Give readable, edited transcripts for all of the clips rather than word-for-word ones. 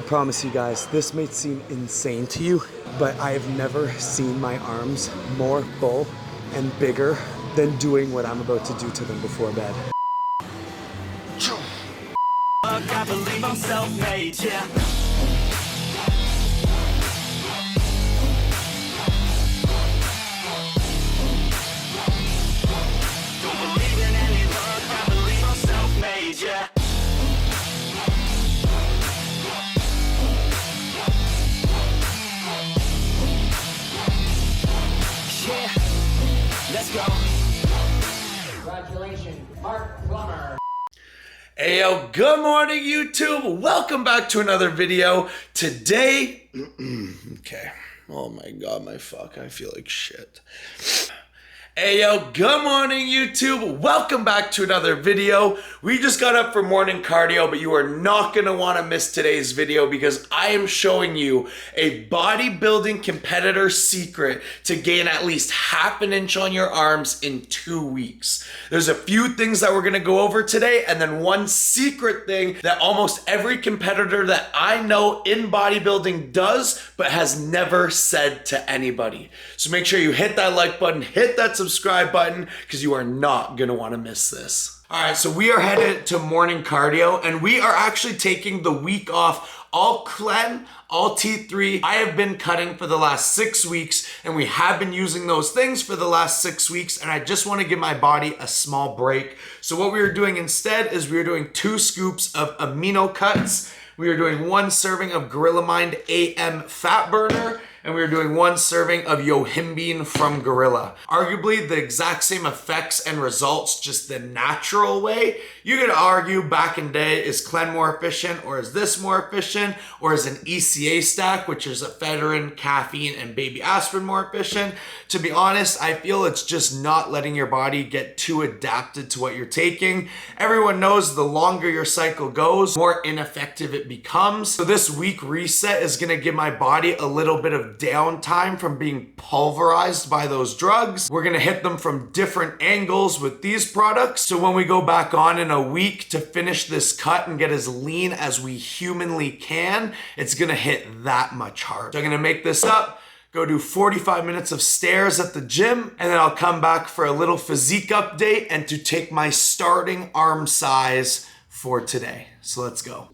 I promise you guys, this may seem insane to you, but I have never seen my arms more full and bigger than doing what I'm about to do to them before bed. I believe I'm self-made, yeah. Don't believe in any luck, I believe I'm self-made, yeah. Yeah, let's go. Congratulations, Mark Plummer. Hey yo, good morning YouTube. Welcome back to another video. Today, okay. Oh my God, my fuck, I feel like shit. Hey yo, good morning YouTube. Welcome back to another video. We just got up for morning cardio, but you are not gonna wanna miss today's video because I am showing you a bodybuilding competitor secret to gain at least half an inch on your arms in 2 weeks. There's a few things that we're gonna go over today, and then one secret thing that almost every competitor that I know in bodybuilding does, but has never said to anybody. So make sure you hit that like button, hit that subscribe button, because you are not gonna wanna miss this. All right, so we are headed to morning cardio, and we are actually taking the week off, all clean, all T3. I have been cutting for the last 6 weeks, and we have been using those things for the last 6 weeks, and I just wanna give my body a small break. So what we are doing instead is we are doing 2 scoops of amino cuts. We are doing 1 serving of Gorilla Mind AM Fat Burner, and we are doing 1 serving of Yohimbine from Gorilla. Arguably the exact same effects and results, just the natural way. You could argue back in day, is Clen more efficient, or is this more efficient, or is an ECA stack, which is ephedrine, caffeine, and baby aspirin more efficient? To be honest, I feel it's just not letting your body get too adapted to what you're taking. Everyone knows the longer your cycle goes, the more ineffective it becomes. So this week reset is gonna give my body a little bit of downtime from being pulverized by those drugs. We're gonna hit them from different angles with these products. So when we go back on in a week to finish this cut and get as lean as we humanly can, it's gonna hit that much harder. So I'm gonna make this up, go do 45 minutes of stairs at the gym, and then I'll come back for a little physique update and to take my starting arm size for today. So let's go.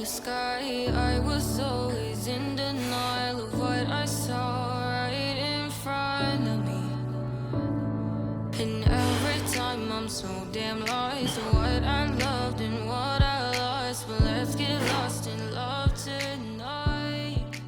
Sky, I was always in denial of what I saw right in front of me. And every time I'm so damn lost to what I loved and what I lost. But let's get lost in love tonight.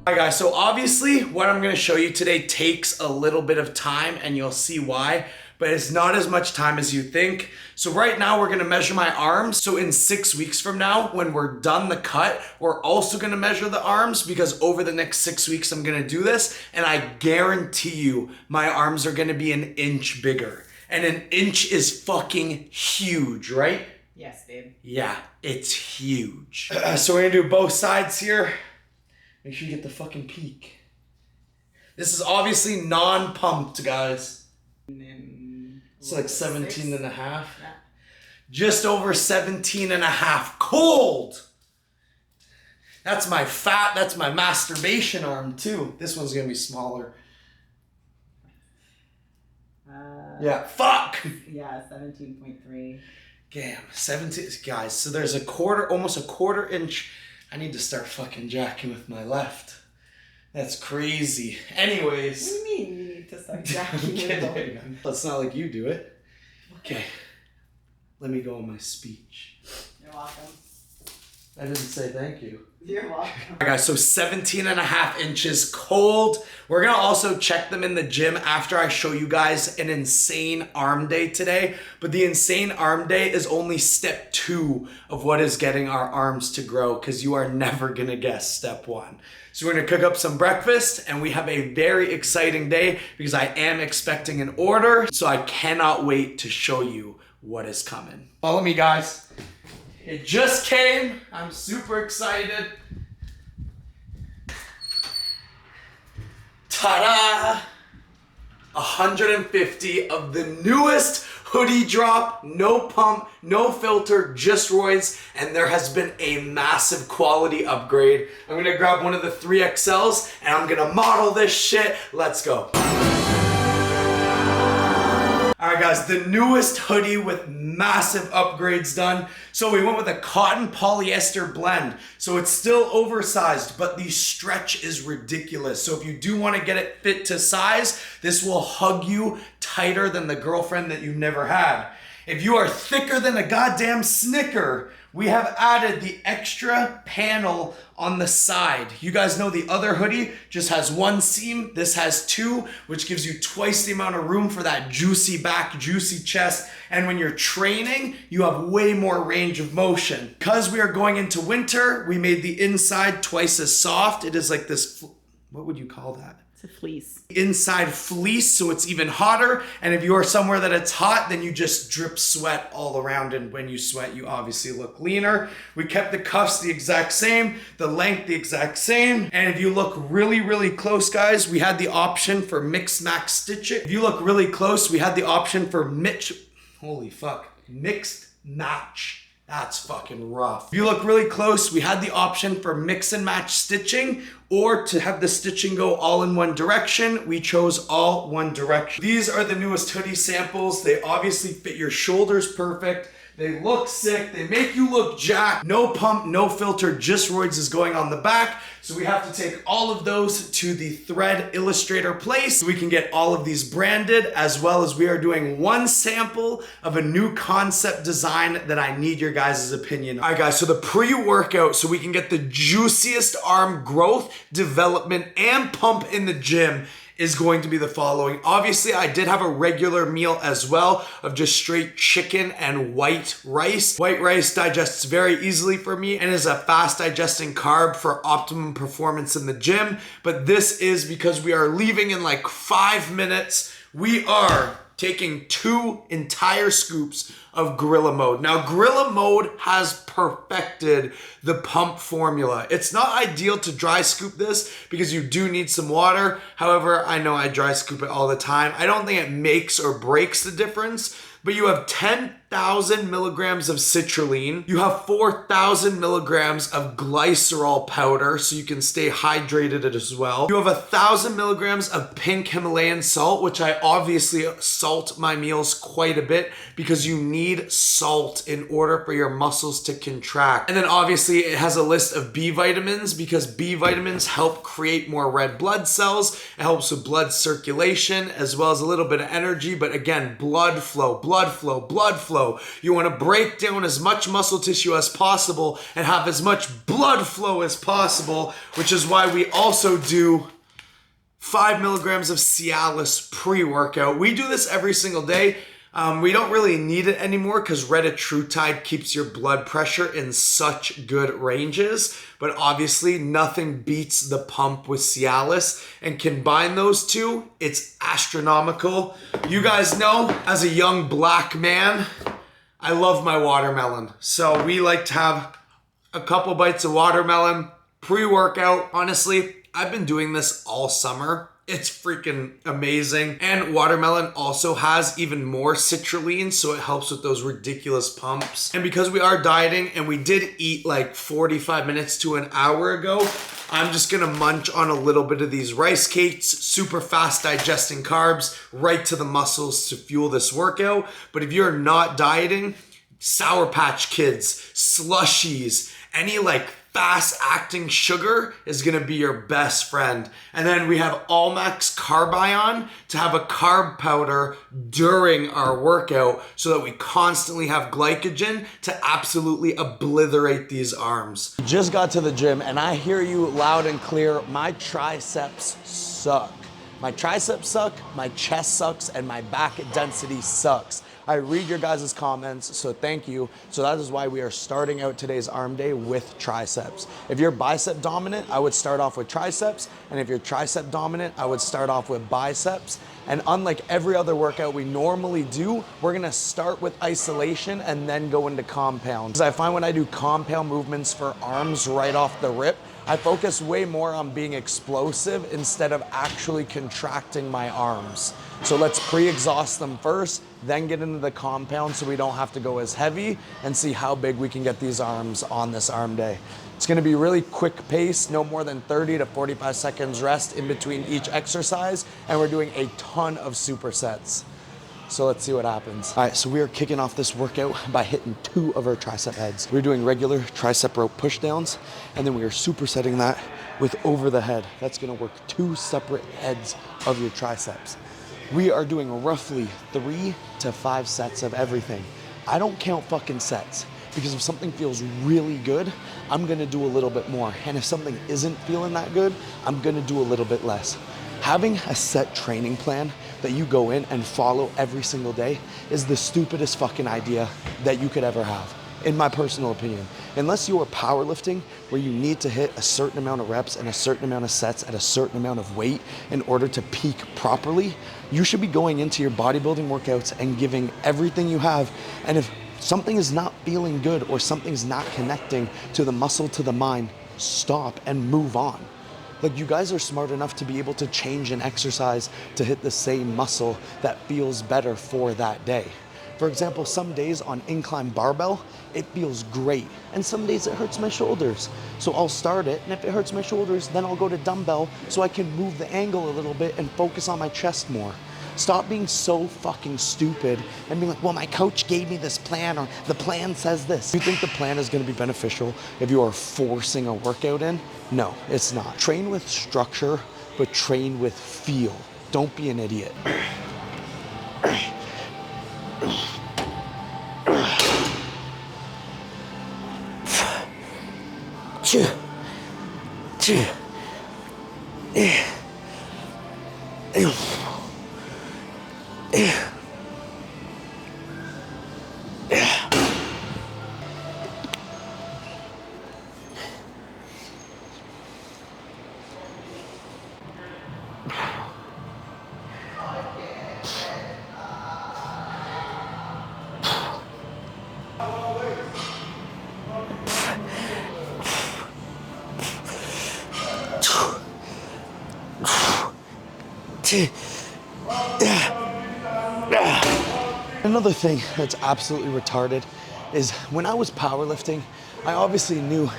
Hi guys, so obviously what I'm gonna show you today takes a little bit of time, and you'll see why, but it's not as much time as you think. So right now we're gonna measure my arms. So in 6 weeks from now, when we're done the cut, we're also gonna measure the arms, because over the next 6 weeks I'm gonna do this, and I guarantee you my arms are gonna be an inch bigger. And an inch is fucking huge, right? Yes, babe. Yeah, it's huge. So we're gonna do both sides here. Make sure you get the fucking peak. This is obviously non-pumped, guys. It's like 17 and a half. Yeah. Just over 17 and a half. Cold! That's my fat, that's my masturbation arm too. This one's gonna be smaller. Yeah, fuck! Yeah, 17.3. Damn, 17, guys, so there's a quarter, almost a quarter inch. I need to start fucking jacking with my left. That's crazy. Anyways. What do you mean you need to start jacking with both? That's not like you do it. Okay. Let me go on my speech. You're welcome. I didn't say thank you. You're welcome. All right, guys, so 17 and a half inches cold. We're gonna also check them in the gym after I show you guys an insane arm day today. But the insane arm day is only step 2 of what is getting our arms to grow, because you are never gonna guess step 1. So we're gonna cook up some breakfast, and we have a very exciting day because I am expecting an order. So I cannot wait to show you what is coming. Follow me, guys. It just came. I'm super excited. Ta-da! 150 of the newest hoodie drop, no pump, no filter, just roids, and there has been a massive quality upgrade. I'm gonna grab one of the 3XLs and I'm gonna model this shit. Let's go. Alright guys, the newest hoodie with massive upgrades done. So we went with a cotton polyester blend. So it's still oversized, but the stretch is ridiculous. So if you do want to get it fit to size, this will hug you tighter than the girlfriend that you never had. If you are thicker than a goddamn Snicker, we have added the extra panel on the side. You guys know the other hoodie just has one seam. This has two, which gives you twice the amount of room for that juicy back, juicy chest. And when you're training, you have way more range of motion. Because we are going into winter, we made the inside twice as soft. It is like this, what would you call that? It's a fleece. Inside fleece, so it's even hotter. And if you are somewhere that it's hot, then you just drip sweat all around, and when you sweat, you obviously look leaner. We kept the cuffs the exact same, the length the exact same. And if you look really, really close, guys, we had the option for mix max stitching. If you look really close, we had the option for mixed match. That's fucking rough. If you look really close, we had the option for mix and match stitching, or to have the stitching go all in one direction. We chose all one direction. These are the newest hoodie samples. They obviously fit your shoulders perfect. They look sick. They make you look jacked. No pump, no filter, just roids is going on the back. So we have to take all of those to the Thread Illustrator place so we can get all of these branded, as well as we are doing one sample of a new concept design that I need your guys' opinion. All right, guys, so the pre-workout so we can get the juiciest arm growth, development, and pump in the gym is going to be the following. Obviously, I did have a regular meal as well of just straight chicken and white rice. White rice digests very easily for me and is a fast digesting carb for optimum performance in the gym. But this is because we are leaving in like 5 minutes. We are taking 2 entire scoops of Gorilla Mode. Now, Gorilla Mode has perfected the pump formula. It's not ideal to dry scoop this because you do need some water. However, I know I dry scoop it all the time. I don't think it makes or breaks the difference, but you have 10,000 milligrams of citrulline. You have 4,000 milligrams of glycerol powder, so you can stay hydrated as well. You have 1,000 milligrams of pink Himalayan salt, which I obviously salt my meals quite a bit because you need salt in order for your muscles to contract. And then obviously it has a list of B vitamins because B vitamins help create more red blood cells. It helps with blood circulation as well as a little bit of energy, but again, blood flow. You want to break down as much muscle tissue as possible and have as much blood flow as possible, which is why we also do 5 milligrams of Cialis pre-workout. We do this every single day. We don't really need it anymore because retatrutide keeps your blood pressure in such good ranges, but obviously nothing beats the pump with Cialis, and combine those two, it's astronomical. You guys know, as a young black man, I love my watermelon. So we like to have a couple bites of watermelon pre-workout. Honestly, I've been doing this all summer. It's freaking amazing. And watermelon also has even more citrulline, so it helps with those ridiculous pumps. And because we are dieting and we did eat like 45 minutes to an hour ago, I'm just gonna munch on a little bit of these rice cakes, super fast digesting carbs, right to the muscles to fuel this workout. But if you're not dieting, Sour Patch Kids, slushies, any like fast acting sugar is gonna be your best friend. And then we have Almax Carbion to have a carb powder during our workout so that we constantly have glycogen to absolutely obliterate these arms. Just got to the gym and I hear you loud and clear, my triceps suck. My triceps suck, my chest sucks, and my back density sucks. I read your guys' comments, so thank you. So that is why we are starting out today's arm day with triceps. If you're bicep dominant, I would start off with triceps. And if you're tricep dominant, I would start off with biceps. And unlike every other workout we normally do, we're gonna start with isolation and then go into compound. Because I find when I do compound movements for arms right off the rip, I focus way more on being explosive instead of actually contracting my arms. So let's pre-exhaust them first, then get into the compound so we don't have to go as heavy, and see how big we can get these arms on this arm day. It's gonna be really quick pace, no more than 30 to 45 seconds rest in between each exercise, and we're doing a ton of supersets. So let's see what happens. All right, so we are kicking off this workout by hitting 2 of our tricep heads. We're doing regular tricep rope push downs, and then we are supersetting that with over the head. That's gonna work 2 separate heads of your triceps. We are doing roughly 3 to 5 sets of everything. I don't count fucking sets, because if something feels really good, I'm gonna do a little bit more. And if something isn't feeling that good, I'm gonna do a little bit less. Having a set training plan that you go in and follow every single day is the stupidest fucking idea that you could ever have, in my personal opinion. Unless you are powerlifting, where you need to hit a certain amount of reps and a certain amount of sets at a certain amount of weight in order to peak properly, you should be going into your bodybuilding workouts and giving everything you have. And if something is not feeling good or something's not connecting to the muscle, to the mind, stop and move on. Like, you guys are smart enough to be able to change an exercise to hit the same muscle that feels better for that day. For example, some days on incline barbell, it feels great. And some days it hurts my shoulders. So I'll start it, and if it hurts my shoulders, then I'll go to dumbbell so I can move the angle a little bit and focus on my chest more. Stop being so fucking stupid and being like, well, my coach gave me this plan, or the plan says this. You think the plan is gonna be beneficial if you are forcing a workout in? No, it's not. Train with structure, but train with feel. Don't be an idiot. Another thing that's absolutely retarded is when I was powerlifting, I obviously knew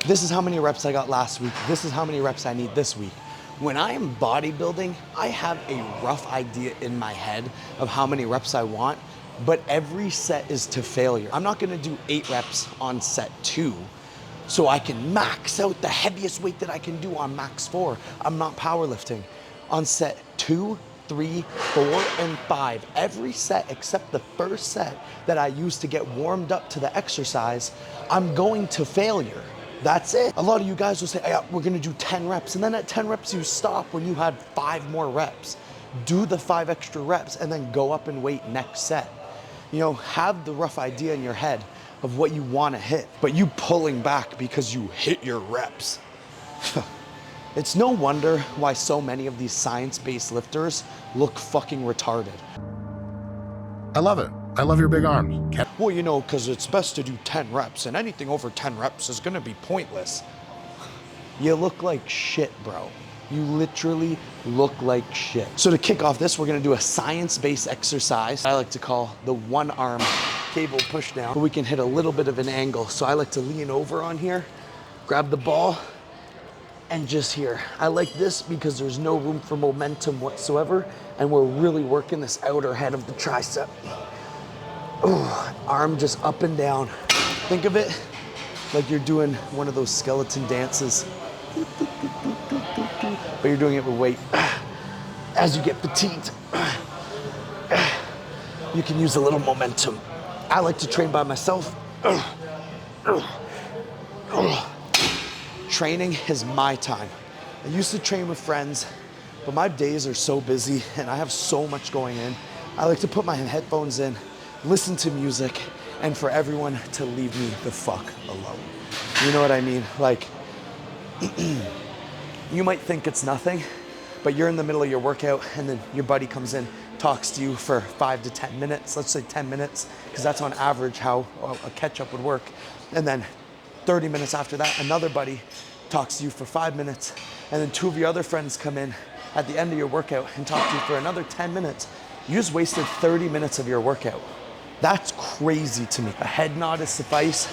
this is how many reps I got last week, this is how many reps I need this week. When I am bodybuilding, I have a rough idea in my head of how many reps I want, but every set is to failure. I'm not gonna do 8 reps on set 2 so I can max out the heaviest weight that I can do on max 4. I'm not powerlifting. On set 2, 3, 4, and 5, every set except the first set that I used to get warmed up to the exercise, I'm going to failure. That's it. A lot of you guys will say, hey, we're gonna do 10 reps, and then at 10 reps you stop when you had 5 more reps. Do the 5 extra reps and then go up in weight next set. You know, have the rough idea in your head of what you wanna hit, but you pulling back because you hit your reps. It's no wonder why so many of these science-based lifters look fucking retarded. I love it. I love your big arms. Well, you know, because it's best to do 10 reps, and anything over 10 reps is gonna be pointless. You look like shit, bro. You literally look like shit. So to kick off this, we're gonna do a science-based exercise I like to call the one-arm cable pushdown, where we can hit a little bit of an angle. So I like to lean over on here, grab the ball, and just here. I like this because there's no room for momentum whatsoever, and we're really working this outer head of the tricep. Ooh, arm just up and down. Think of it like you're doing one of those skeleton dances, but you're doing it with weight. As you get fatigued, you can use a little momentum. I like to train by myself. Training is my time. I used to train with friends, but my days are so busy and I have so much going in. I like to put my headphones in, listen to music, and for everyone to leave me the fuck alone. You know what I mean? Like, you might think it's nothing, but you're in the middle of your workout and then your buddy comes in, talks to you for 5 to 10 minutes, let's say 10 minutes, because that's on average how a catch-up would work. And then 30 minutes after that, another buddy talks to you for 5 minutes, and then 2 of your other friends come in at the end of your workout and talk to you for another 10 minutes, you just wasted 30 minutes of your workout. That's crazy to me. A head nod is suffice.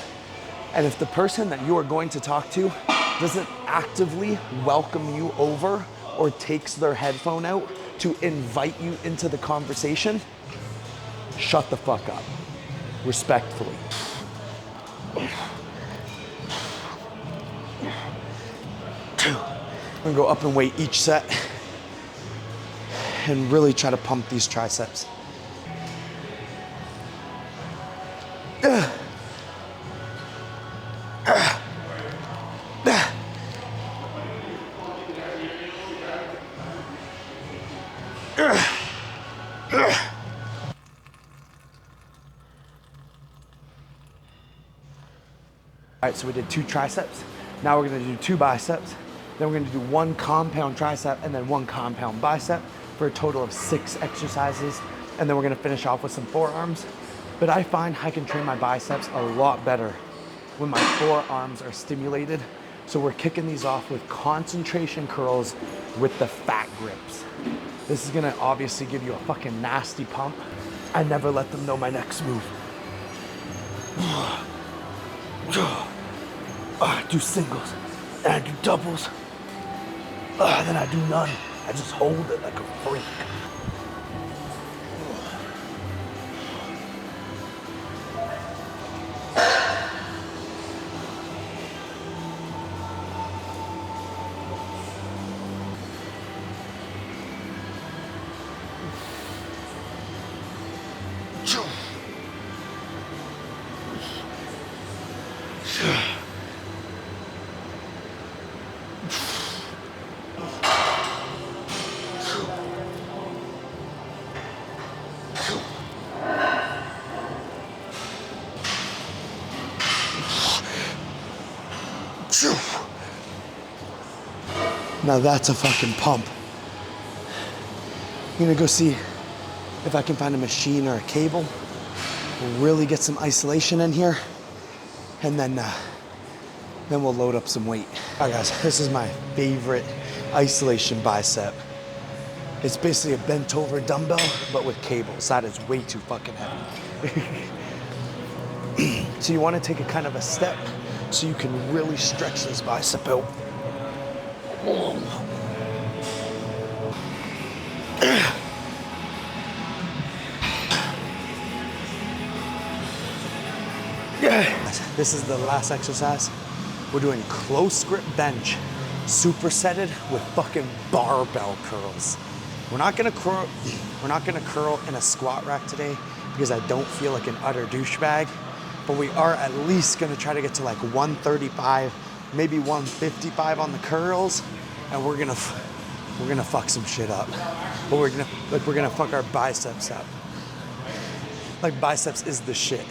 And if the person that you are going to talk to doesn't actively welcome you over or takes their headphone out to invite you into the conversation, shut the fuck up, respectfully. I'm gonna go up and weight each set and really try to pump these triceps. All right, so we did 2 triceps. Now we're gonna do 2 biceps. Then we're gonna do 1 compound tricep and then 1 compound bicep for a total of 6 exercises. And then we're gonna finish off with some forearms. But I find I can train my biceps a lot better when my forearms are stimulated. So we're kicking these off with concentration curls with the fat grips. This is gonna obviously give you a fucking nasty pump. I never let them know my next move. I do singles, and I do doubles, then I do none. I just hold it like a freak. Now that's a fucking pump. I'm gonna go see if I can find a machine or a cable. We'll really get some isolation in here, and then we'll load up some weight. All right, guys, this is my favorite isolation bicep. It's basically a bent over dumbbell, but with cables. That is way too fucking heavy. So you wanna take a kind of a step so you can really stretch this bicep out. This is the last exercise. We're doing close grip bench, supersetted with fucking barbell curls. We're not gonna curl in a squat rack today because I don't feel like an utter douchebag, but we are at least gonna try to get to like 135, maybe 155 on the curls, and we're gonna fuck some shit up. But we're gonna fuck our biceps up. Like, biceps is the shit.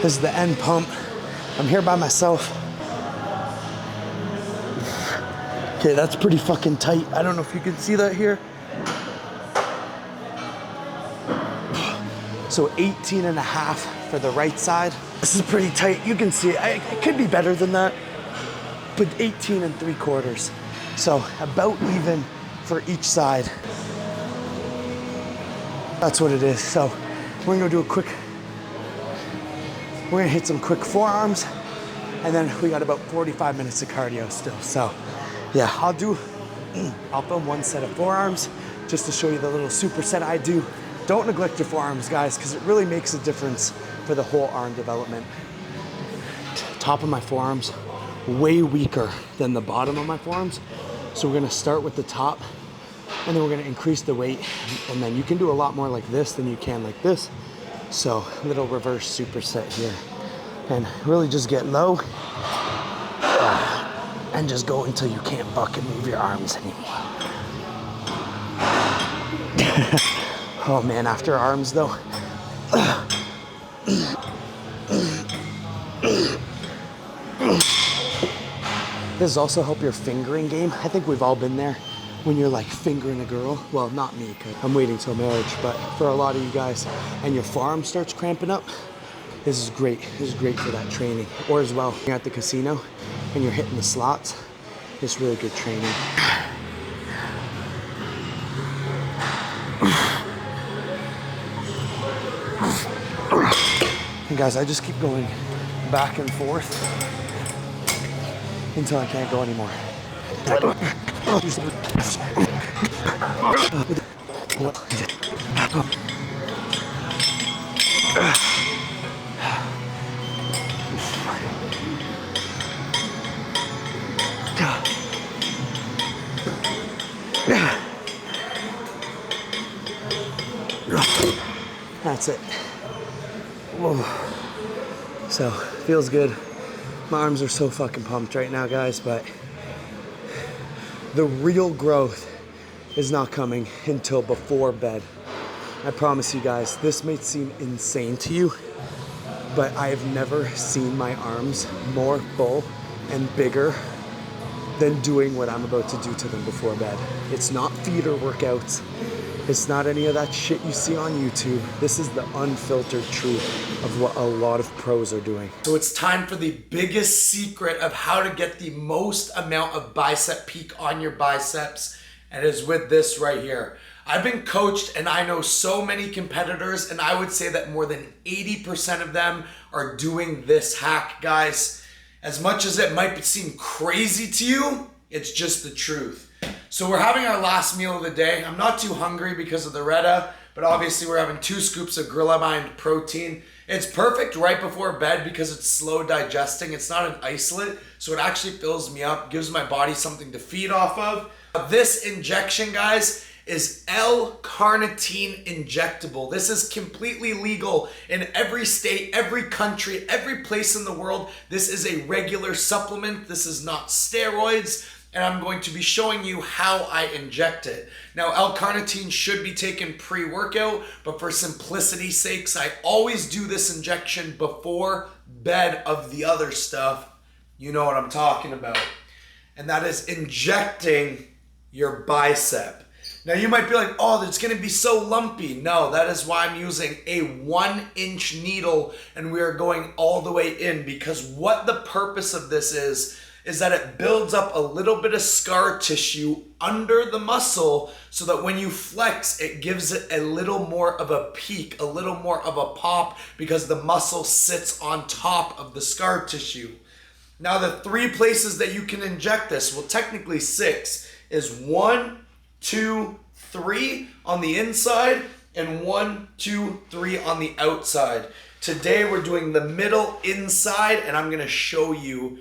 This is the end pump. I'm here by myself. Okay, that's pretty fucking tight. I don't know if you can see that here. So 18 and a half for the right side. This is pretty tight. You can see it. It could be better than that, but 18 and 3/4. So about even for each side. That's what it is. So we're gonna do we're gonna hit some quick forearms, and then we got about 45 minutes of cardio still. So yeah, I'll film 1 set of forearms just to show you the little superset I do. Don't neglect your forearms, guys, because it really makes a difference for the whole arm development. Top of my forearms, way weaker than the bottom of my forearms. So we're gonna start with the top, And then we're gonna increase the weight, and then you can do a lot more like this than you can like this. So little reverse superset here. And really just get low and just go until you can't fucking move your arms anymore. Oh man, after arms though. This also help your fingering game. I think we've all been there when you're like fingering a girl. Well, not me, because I'm waiting till marriage, but for a lot of you guys, and your forearm starts cramping up, this is great. This is great for that training. Or as well, you're at the casino and you're hitting the slots. It's really good training. And guys, I just keep going back and forth until I can't go anymore. That's it. Whoa. So, feels good. My arms are so fucking pumped right now, guys, but the real growth is not coming until before bed. I promise you guys, this may seem insane to you, but I have never seen my arms more full and bigger than doing what I'm about to do to them before bed. It's not theater workouts. It's not any of that shit you see on YouTube. This is the unfiltered truth of what a lot of pros are doing. So it's time for the biggest secret of how to get the most amount of bicep peak on your biceps, and it is with this right here. I've been coached and I know so many competitors, and I would say that more than 80% of them are doing this hack, guys. As much as it might seem crazy to you, it's just the truth. So we're having our last meal of the day. I'm not too hungry because of the Retta, but obviously we're having 2 scoops of Gorilla-Mind protein. It's perfect right before bed because it's slow digesting. It's not an isolate, so it actually fills me up, gives my body something to feed off of. This injection, guys, is L-carnitine injectable. This is completely legal in every state, every country, every place in the world. This is a regular supplement. This is not steroids. And I'm going to be showing you how I inject it. Now, L-carnitine should be taken pre-workout, but for simplicity's sakes, I always do this injection before bed of the other stuff. You know what I'm talking about. And that is injecting your bicep. Now, you might be like, oh, it's gonna be so lumpy. No, that is why I'm using a 1-inch needle, and we are going all the way in, because what the purpose of this is that it builds up a little bit of scar tissue under the muscle so that when you flex, it gives it a little more of a peak, a little more of a pop, because the muscle sits on top of the scar tissue. Now, the 3 places that you can inject this, well, technically 6, is 1, 2, 3 on the inside and 1, 2, 3 on the outside. Today, we're doing the middle inside, and I'm gonna show you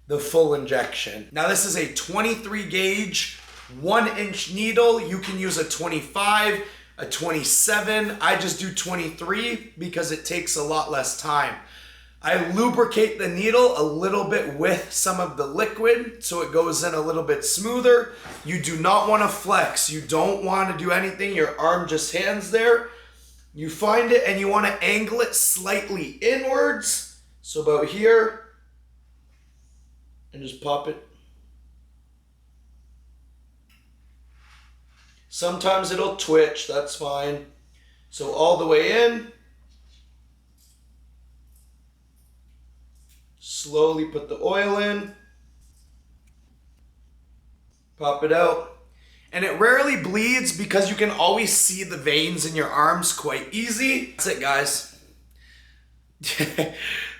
the full injection. Now, this is a 23 gauge, 1-inch needle. You can use a 25, a 27. I just do 23 because it takes a lot less time. I lubricate the needle a little bit with some of the liquid so it goes in a little bit smoother. You do not want to flex. You don't want to do anything. Your arm just hangs there. You find it and you want to angle it slightly inwards. So about here, and just pop it. Sometimes it'll twitch, that's fine. So all the way in. Slowly put the oil in. Pop it out. And it rarely bleeds because you can always see the veins in your arms quite easy. That's it, guys.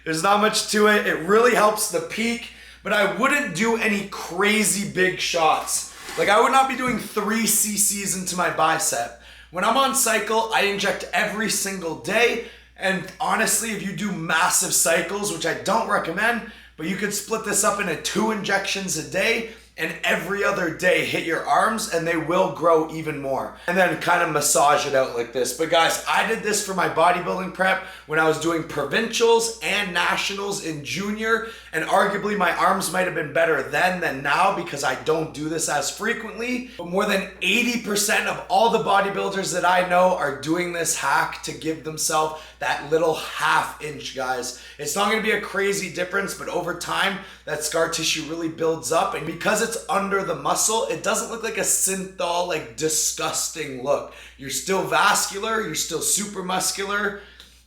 There's not much to it. It really helps the peak. But I wouldn't do any crazy big shots. Like, I would not be doing 3 cc's into my bicep. When I'm on cycle, I inject every single day. And honestly, if you do massive cycles, which I don't recommend, but you could split this up into 2 injections a day, and every other day hit your arms and they will grow even more. And then kind of massage it out like this. But guys, I did this for my bodybuilding prep when I was doing provincials and nationals in junior, and arguably my arms might have been better then than now because I don't do this as frequently. But more than 80% of all the bodybuilders that I know are doing this hack to give themselves that little half inch, guys. It's not gonna be a crazy difference, but over time, that scar tissue really builds up, and because it's under the muscle, it doesn't look like a synthol, like disgusting look. You're still vascular, you're still super muscular.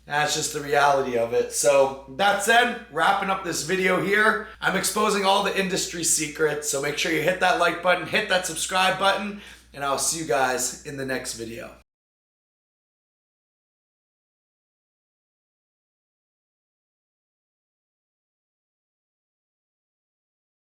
That's just the reality of it. So that said, wrapping up this video here, I'm exposing all the industry secrets, so make sure you hit that like button, hit that subscribe button, and I'll see you guys in the next video.